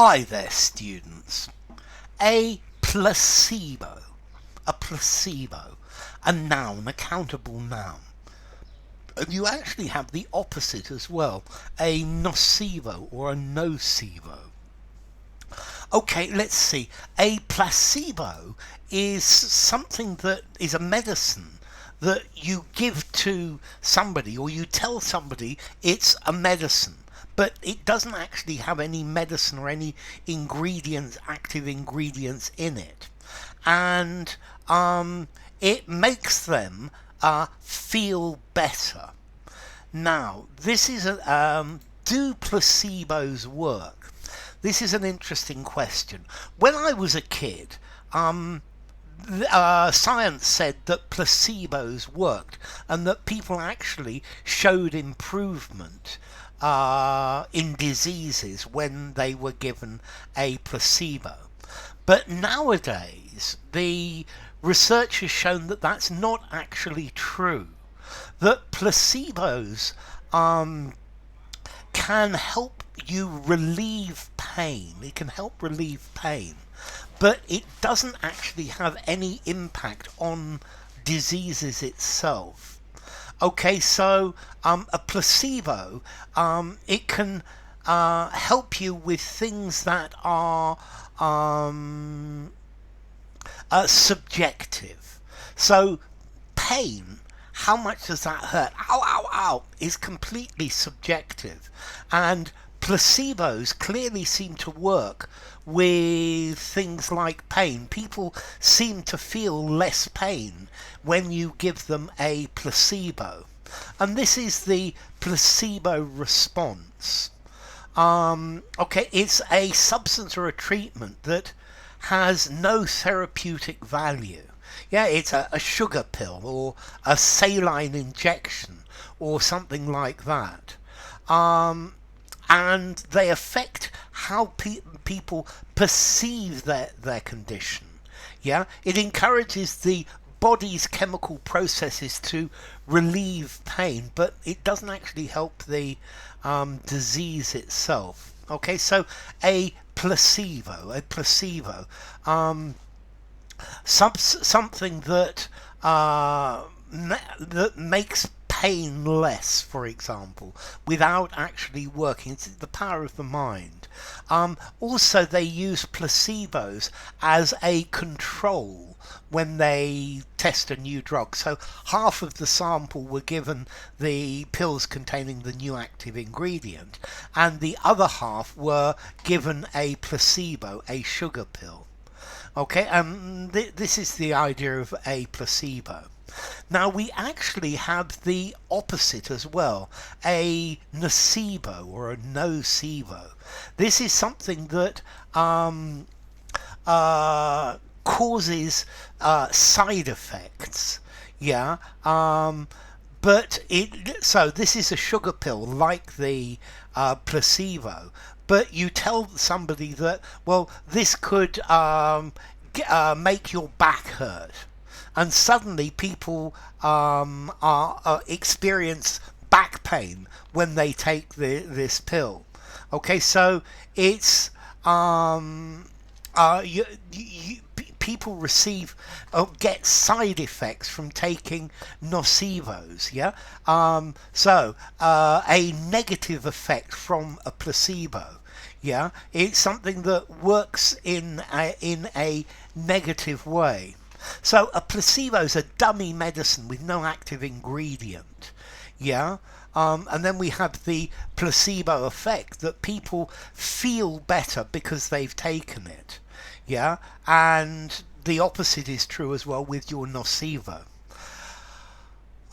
Hi there, students. A placebo. A placebo. A noun, a countable noun. And you actually have the opposite as well. A nocebo or a nocebo. Okay, let's see. A placebo is something that is a medicine that you give to somebody, or you tell somebody it's a medicine, but it doesn't actually have any medicine or any ingredients, active ingredients in it. And it makes them feel better. Now, this is do placebos work? This is an interesting question. When I was a kid, science said that placebos worked and that people actually showed improvement in diseases when they were given a placebo. But nowadays, the research has shown that that's not actually true. That placebos can help you relieve pain. It can help relieve pain, but it doesn't actually have any impact on diseases itself. Okay, so a placebo, it can help you with things that are subjective. So pain, how much does that hurt? Ow, ow, ow, is completely subjective. And placebos clearly seem to work with things like pain. People seem to feel less pain when you give them a placebo. And this is the placebo response. Okay, it's a substance or a treatment that has no therapeutic value. Yeah, it's a sugar pill or a saline injection or something like that. And they affect how people perceive their condition. Yeah, it encourages the body's chemical processes to relieve pain, but it doesn't actually help the disease itself. Okay, so a placebo, something that that makes pain less, for example, without actually working. It's the power of the mind. Also, they use placebos as a control when they test a new drug. So half of the sample were given the pills containing the new active ingredient, and the other half were given a placebo, a sugar pill. Okay, this is the idea of a placebo. Now, we actually have the opposite as well, a nocebo or a nocebo. This is something that causes side effects. Yeah, but so this is a sugar pill like the placebo, but you tell somebody that, well, this could make your back hurt, and suddenly people experience back pain when they take this pill. Okay, so it's people get side effects from taking nocebos. Yeah, so a negative effect from a placebo. Yeah, it's something that works in a negative way. So a placebo is a dummy medicine with no active ingredient. Yeah. And then we have the placebo effect, that people feel better because they've taken it. Yeah. And the opposite is true as well with your nocebo.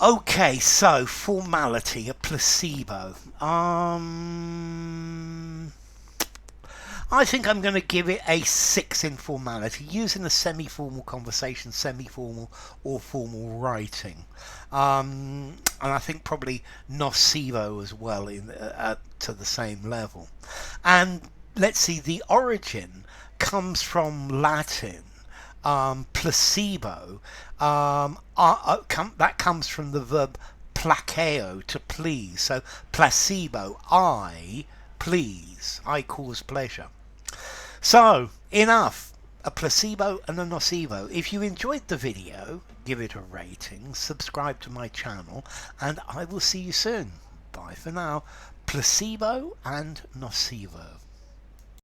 Okay, so formality, a placebo. I think I'm going to give it a 6 in formality, using a semi-formal conversation, semi-formal or formal writing. And I think probably nocebo as well to the same level. And let's see, the origin comes from Latin. Placebo, that comes from the verb placeo, to please. So placebo, I please, I cause pleasure. So, enough. A placebo and a nocebo. If you enjoyed the video, give it a rating, subscribe to my channel, and I will see you soon. Bye for now. Placebo and nocebo.